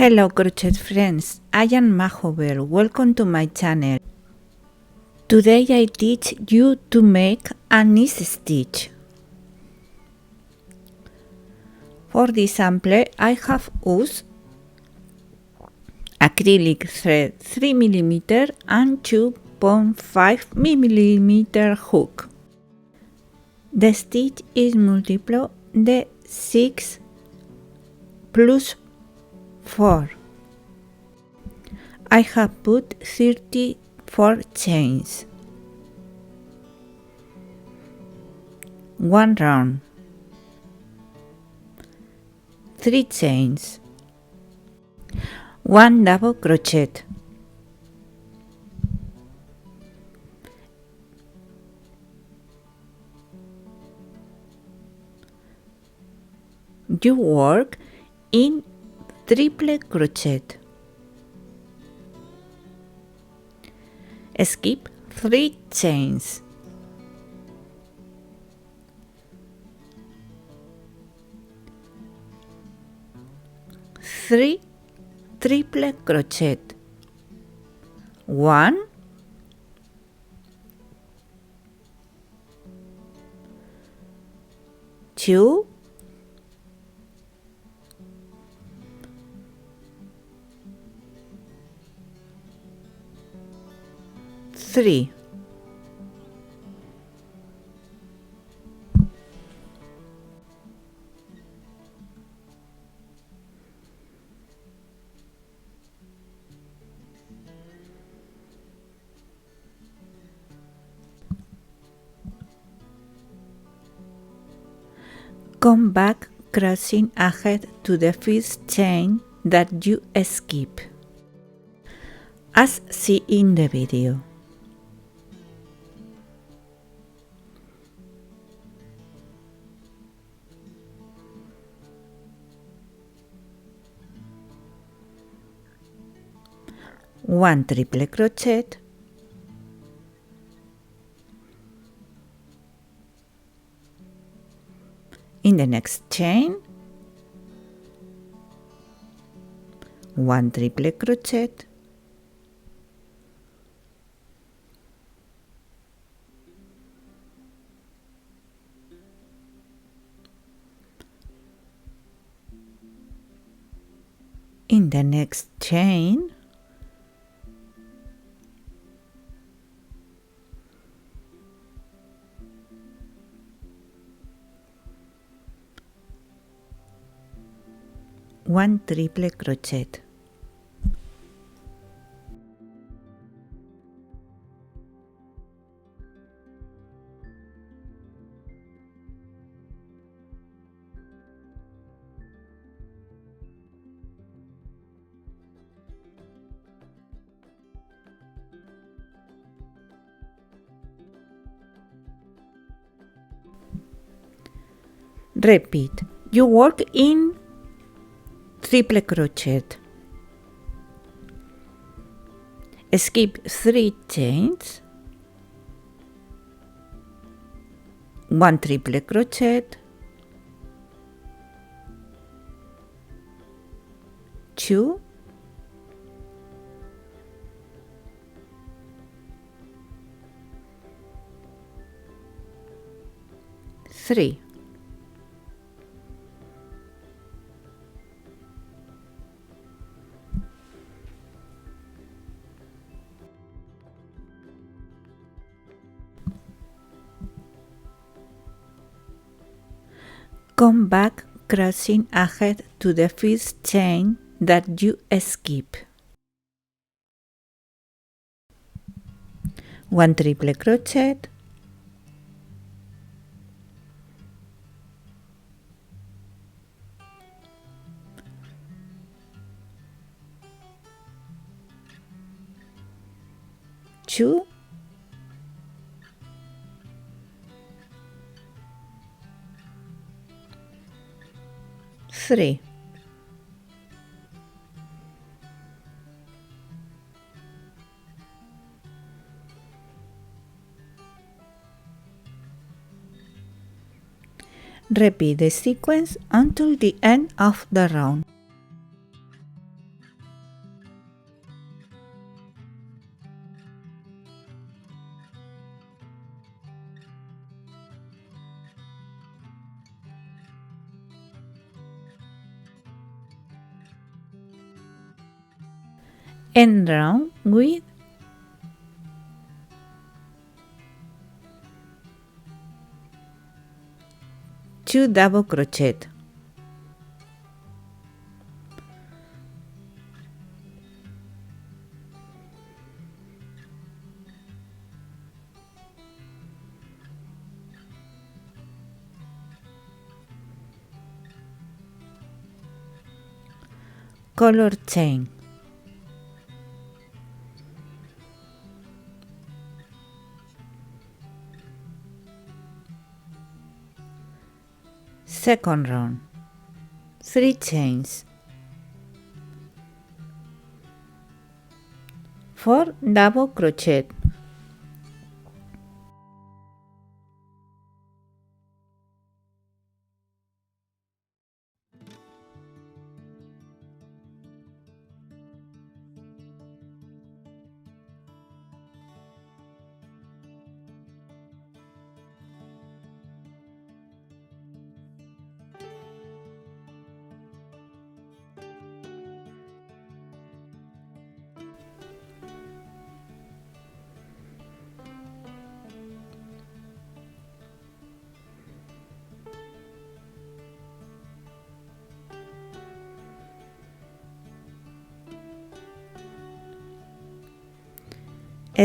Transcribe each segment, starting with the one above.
Hello crochet friends, I am Majover. Welcome to my channel. Today I teach you to make a knit stitch. For this sample I have used acrylic thread 3mm and 2.5mm hook. The stitch is multiple de 6 plus 4. I have put 34 chains, 1 round, 3 chains, 1 double crochet, you work in triple crochet, skip 3 chains, three triple crochet, 1, 2, 3. Come back crossing ahead to the first chain that you skip, as seen in the video. One triple crochet, in the next chain, 1 triple crochet, in the next chain, 1 triple crochet. Repeat. You work in triple crochet, skip 3 chains, 1 triple crochet, 2, 3. Come back crossing ahead to the first chain that you skip. 1 triple crochet, 2, 3. Repeat the sequence until the end of the round. End round with two double crochet. Color chain. Second round, 3 chains, 4 double crochet,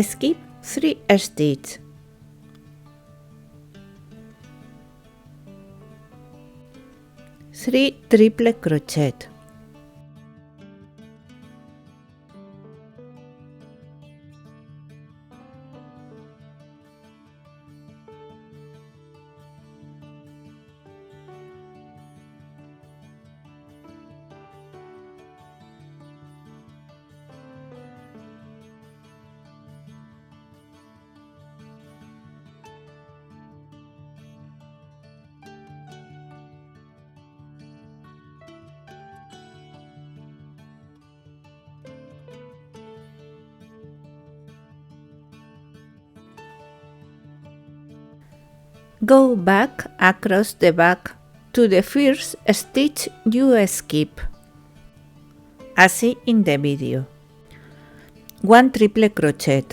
skip 3 stitches, 3 triple crochet, go back across the back to the first stitch you skip, as seen in the video. 1 triple crochet,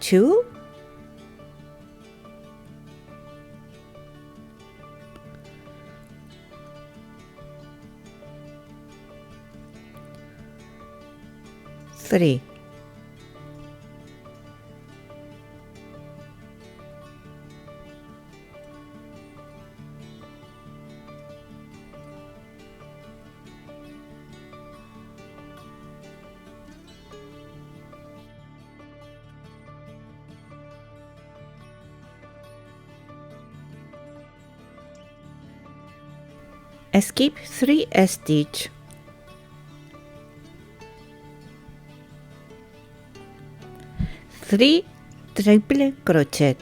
two, three, skip 3 stitches, 3 triple crochet,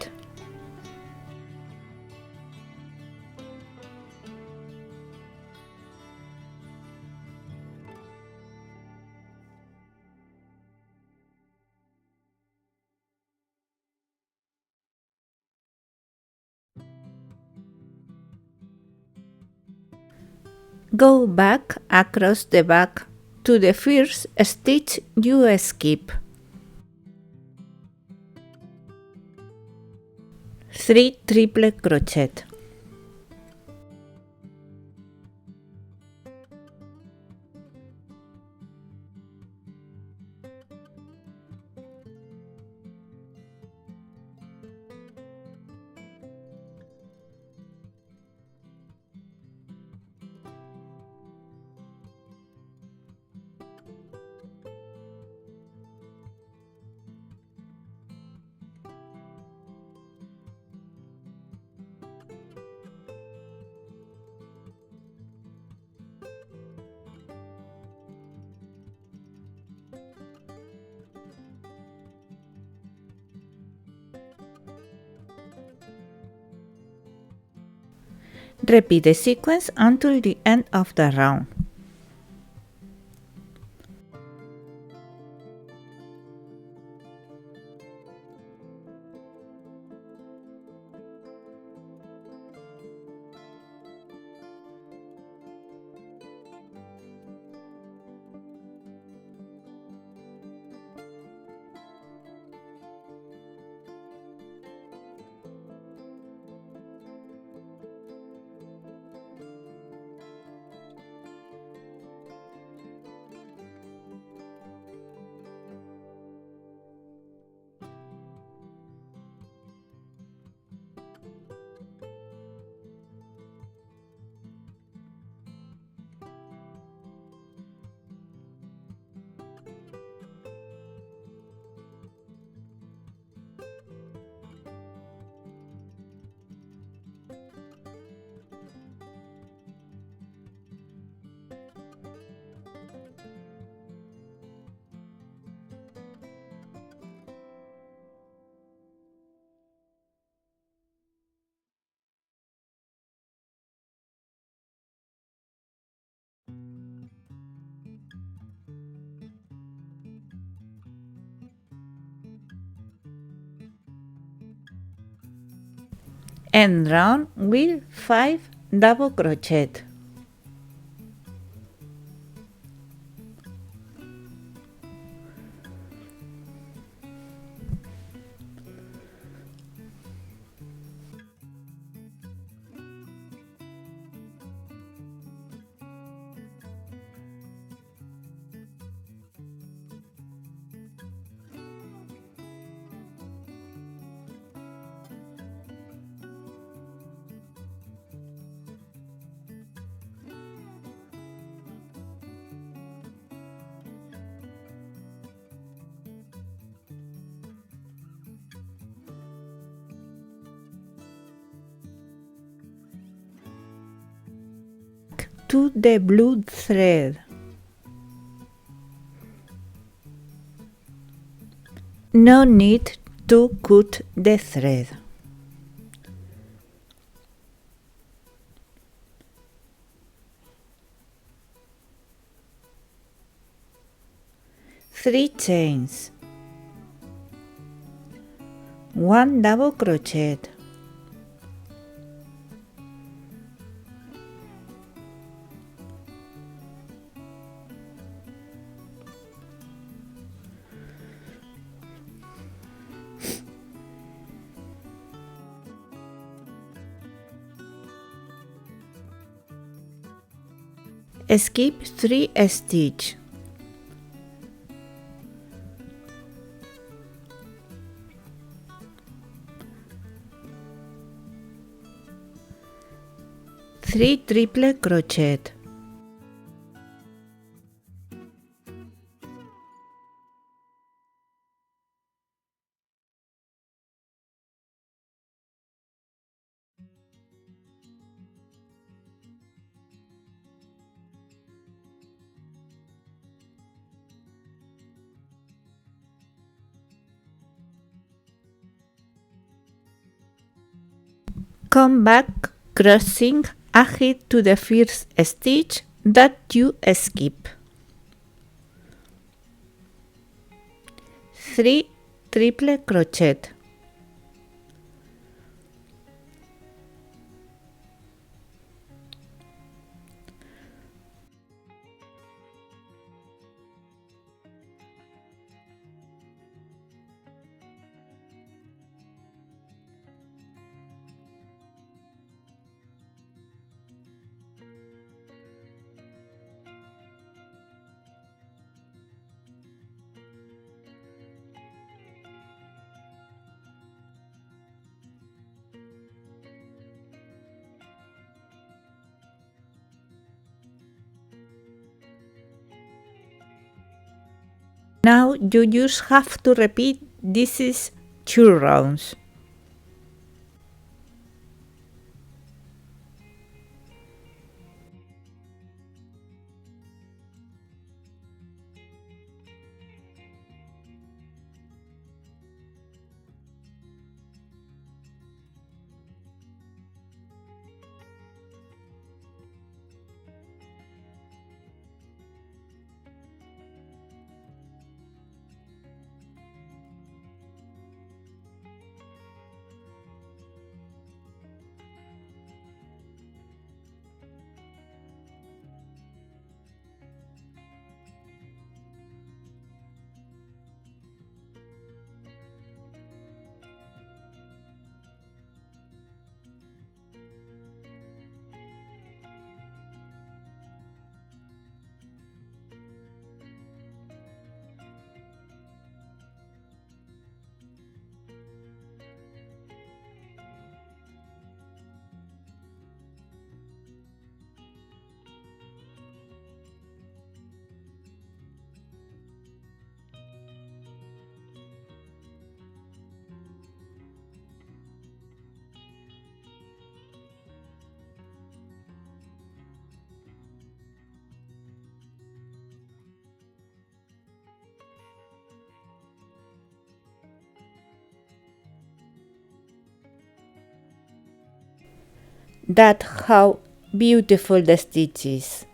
go back across the back to the first stitch you skip, 3 triple crochet, repeat the sequence until the end of the round. End round with 5 double crochet. To the blue thread. No need to cut the thread. Three chains, 1 double crochet, skip 3 stitches, three triple crochet, come back crossing ahead to the first stitch that you skip, 3 triple crochet, now you just have to repeat these 2 rounds. That's how beautiful the stitch is.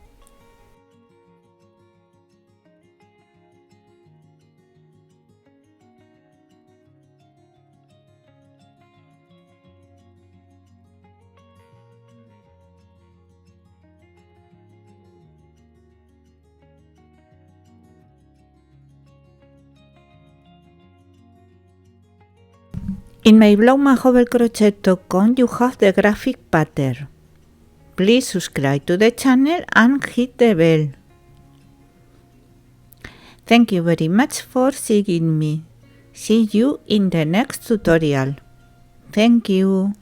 In my blog majovelcrochet.com you have the graphic pattern. Please subscribe to the channel and hit the bell. Thank you very much for seeing me. See you in the next tutorial. Thank you.